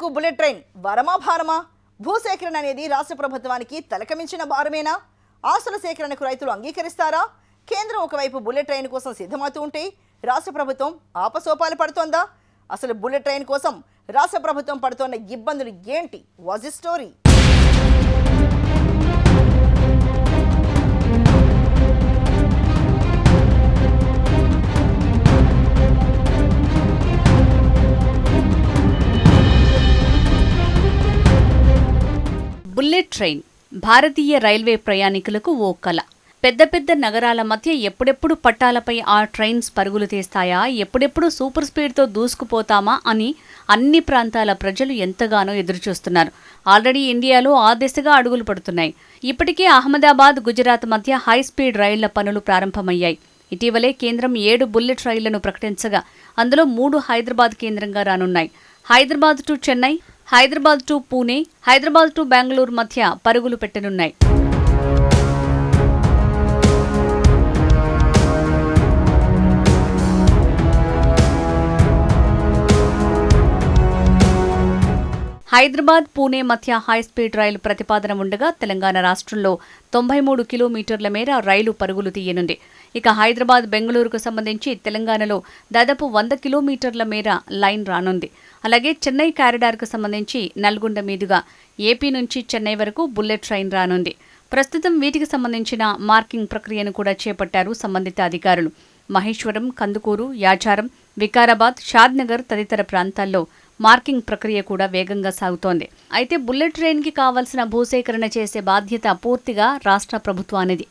రైతులకు bullet train వరమా భారమా? భూసేకరణ అనేది రాష్ట్ర ప్రభుత్వానికి తలకమించిన భారమేనా? ఆస్తుల సేకరణకు రైతులు అంగీకరిస్తారా? కేంద్రం ఒకవైపు బుల్లెట్ ట్రైన్ కోసం సిద్ధమవుతూ ఉంటే రాష్ట్ర ప్రభుత్వం ఆపసోపాలు పడుతోందా? అసలు బుల్లెట్ ట్రైన్ కోసం రాష్ట్ర ప్రభుత్వం పడుతున్న ఇబ్బందులు ఏంటి? Was the story? Bullet train Bharatiya railway ప్రయాణికులకు ఓ కల. పెద్ద పెద్ద నగరాల మధ్య ఎప్పుడెప్పుడు పట్టాలపై ఆ ట్రైన్స్ పరుగులు తీస్తాయా, ఎప్పుడెప్పుడు సూపర్ స్పీడ్తో దూసుకుపోతామా అని అన్ని ప్రాంతాల ప్రజలు ఎంతగానో ఎదురుచూస్తున్నారు. ఆల్రెడీ ఇండియాలో ఆ దిశగా అడుగులు పడుతున్నాయి. ఇప్పటికే అహ్మదాబాద్, గుజరాత్ మధ్య హైస్పీడ్ రైళ్ల పనులు ప్రారంభమయ్యాయి. ఇటీవలే కేంద్రం 7 బుల్లెట్ రైళ్లను ప్రకటించగా అందులో 3 హైదరాబాద్ కేంద్రంగా రానున్నాయి. Hyderabad to Chennai, Hyderabad to Pune, Hyderabad to Bengaluru మధ్య పరుగులు పెట్టనున్నాయి. హైదరాబాద్, పూణే మధ్య హైస్పీడ్ రైలు ప్రతిపాదన ఉండగా తెలంగాణ రాష్ట్రంలో 93 కిలోమీటర్ల మేర రైలు పరుగులు తీయనుంది. ఇక హైదరాబాద్, బెంగళూరుకు సంబంధించి తెలంగాణలో దాదాపు 100 కిలోమీటర్ల మేర లైన్ రానుంది. అలాగే చెన్నై కారిడార్కు సంబంధించి నల్గొండ మీదుగా ఏపీ నుంచి చెన్నై వరకు బుల్లెట్ ట్రైన్ రానుంది. ప్రస్తుతం వీటికి సంబంధించిన మార్కింగ్ ప్రక్రియను కూడా చేపట్టారు సంబంధిత అధికారులు. మహేశ్వరం, కందుకూరు, యాచారం, వికారాబాద్, షాద్నగర్ తదితర ప్రాంతాల్లో మార్కింగ్ ప్రక్రియ కూడా వేగంగా సాగుతోంది. అయితే బుల్లెట్ ట్రైన్కి కావాల్సిన భూసేకరణ చేసే బాధ్యత పూర్తిగా రాష్ట్ర ప్రభుత్వానిది.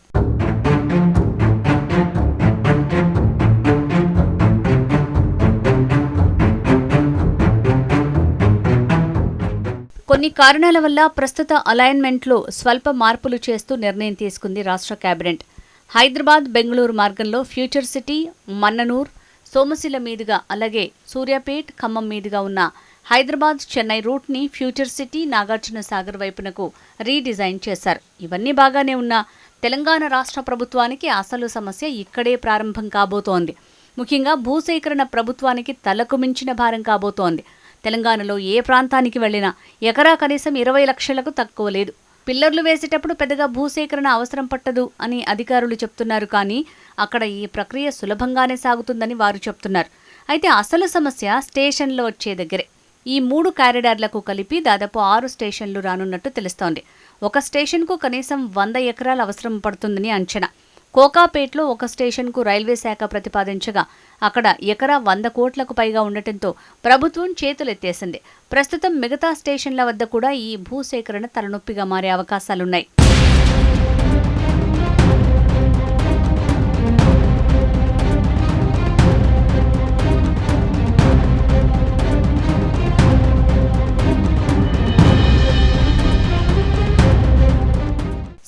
కొన్ని కారణాల వల్ల ప్రస్తుత అలైన్మెంట్లో స్వల్ప మార్పులు చేస్తూ నిర్ణయం తీసుకుంది రాష్ట్ర కేబినెట్. హైదరాబాద్, బెంగళూరు మార్గంలో ఫ్యూచర్ సిటీ, మన్ననూర్, సోమశిల మీదుగా అలాగే సూర్యాపేట్, ఖమ్మం మీదుగా ఉన్న హైదరాబాద్ చెన్నై రూట్ని ఫ్యూచర్ సిటీ, నాగార్జున సాగర్ వైపునకు రీడిజైన్ చేశారు. ఇవన్నీ బాగానే ఉన్నా తెలంగాణ రాష్ట్ర ప్రభుత్వానికి అసలు సమస్య ఇక్కడే ప్రారంభం కాబోతోంది. ముఖ్యంగా భూసేకరణ ప్రభుత్వానికి తలకు మించిన భారం కాబోతోంది. తెలంగాణలో ఏ ప్రాంతానికి వెళ్లినా ఎకరా కనీసం 20 లక్షలకు తక్కువ లేదు. పిల్లర్లు వేసేటప్పుడు పెద్దగా భూసేకరణ అవసరం పట్టదు అని అధికారులు చెప్తున్నారు. కానీ అక్కడ ఈ ప్రక్రియ సులభంగానే సాగుతుందని వారు చెప్తున్నారు. అయితే అసలు సమస్య స్టేషన్లో వచ్చే దగ్గరే. ఈ 3 కారిడార్లకు కలిపి దాదాపు 6 స్టేషన్లు రానున్నట్టు తెలుస్తోంది. ఒక స్టేషన్కు కనీసం 100 ఎకరాలు అవసరం పడుతుందని అంచనా. కోకాపేట్లో ఒక స్టేషన్కు రైల్వే శాఖ ప్రతిపాదించగా అక్కడ ఎకరా 100 కోట్లకు పైగా ఉండటంతో ప్రభుత్వం చేతులెత్తేసింది. ప్రస్తుతం మిగతా స్టేషన్ల వద్ద కూడా ఈ భూసేకరణ తలనొప్పిగా మారే అవకాశాలున్నాయి.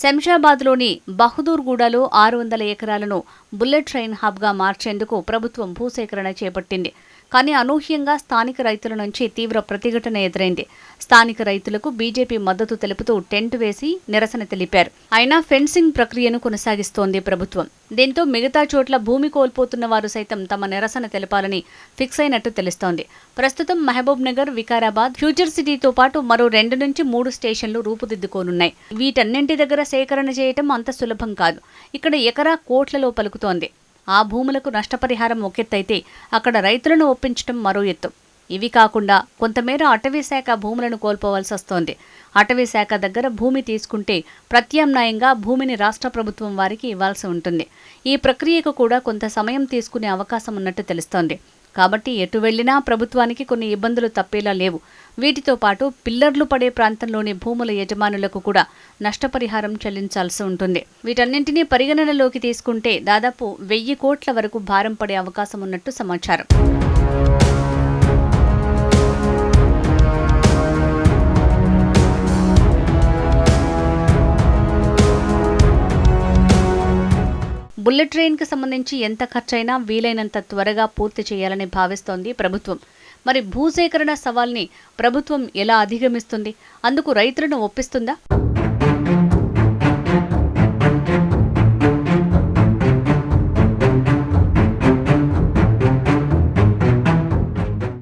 శంషాబాద్లోని బహదూర్గూడలో 600 ఎకరాలను బుల్లెట్ ట్రైన్ హబ్గా మార్చేందుకు ప్రభుత్వం భూసేకరణ చేపట్టింది. కానీ అనూహ్యంగా స్థానిక రైతుల నుంచి తీవ్ర ప్రతిఘటన ఎదురైంది. స్థానిక రైతులకు బీజేపీ మద్దతు తెలుపుతూ టెంట్ వేసి నిరసన తెలిపారు. అయినా ఫెన్సింగ్ ప్రక్రియను కొనసాగిస్తోంది ప్రభుత్వం. దీంతో మిగతా చోట్ల భూమి కోల్పోతున్న వారు సైతం తమ నిరసన తెలపాలని ఫిక్స్ అయినట్టు తెలుస్తోంది. ప్రస్తుతం మహబూబ్ నగర్, వికారాబాద్, ఫ్యూచర్ సిటీతో పాటు మరో 2 నుంచి 3 స్టేషన్లు రూపుదిద్దుకోనున్నాయి. వీటన్నింటి దగ్గర సేకరణ చేయటం అంత సులభం కాదు. ఇక్కడ ఎకరా కోట్లలో పలుకుతోంది. ఆ భూములకు నష్టపరిహారం ఒకెత్తైతే అక్కడ రైతులను ఒప్పించడం మరో ఎత్తు. ఇవి కాకుండా కొంతమేర అటవీశాఖ భూములను కోల్పోవాల్సి వస్తోంది. అటవీశాఖ దగ్గర భూమి తీసుకుంటే ప్రత్యామ్నాయంగా భూమిని రాష్ట్ర ప్రభుత్వం వారికి ఇవ్వాల్సి ఉంటుంది. ఈ ప్రక్రియకు కూడా కొంత సమయం తీసుకునే అవకాశం ఉన్నట్టు తెలుస్తోంది. కాబట్టి ఎటు వెళ్లినా ప్రభుత్వానికి కొన్ని ఇబ్బందులు తప్పేలా లేవు. వీటితో పాటు పిల్లర్లు పడే ప్రాంతంలోని భూముల యజమానులకు కూడా నష్టపరిహారం చెల్లించాల్సి ఉంటుంది. వీటన్నింటినీ పరిగణనలోకి తీసుకుంటే దాదాపు 1000 కోట్ల వరకు భారం పడే అవకాశం ఉన్నట్టు సమాచారం. బుల్లెట్ ట్రైన్కి సంబంధించి ఎంత ఖర్చైనా వీలైనంత త్వరగా పూర్తి చేయాలని భావిస్తోంది ప్రభుత్వం. మరి భూసేకరణ సవాల్ని ప్రభుత్వం ఎలా అధిగమిస్తుంది? అందుకు రైతులను ఒప్పిస్తుందా?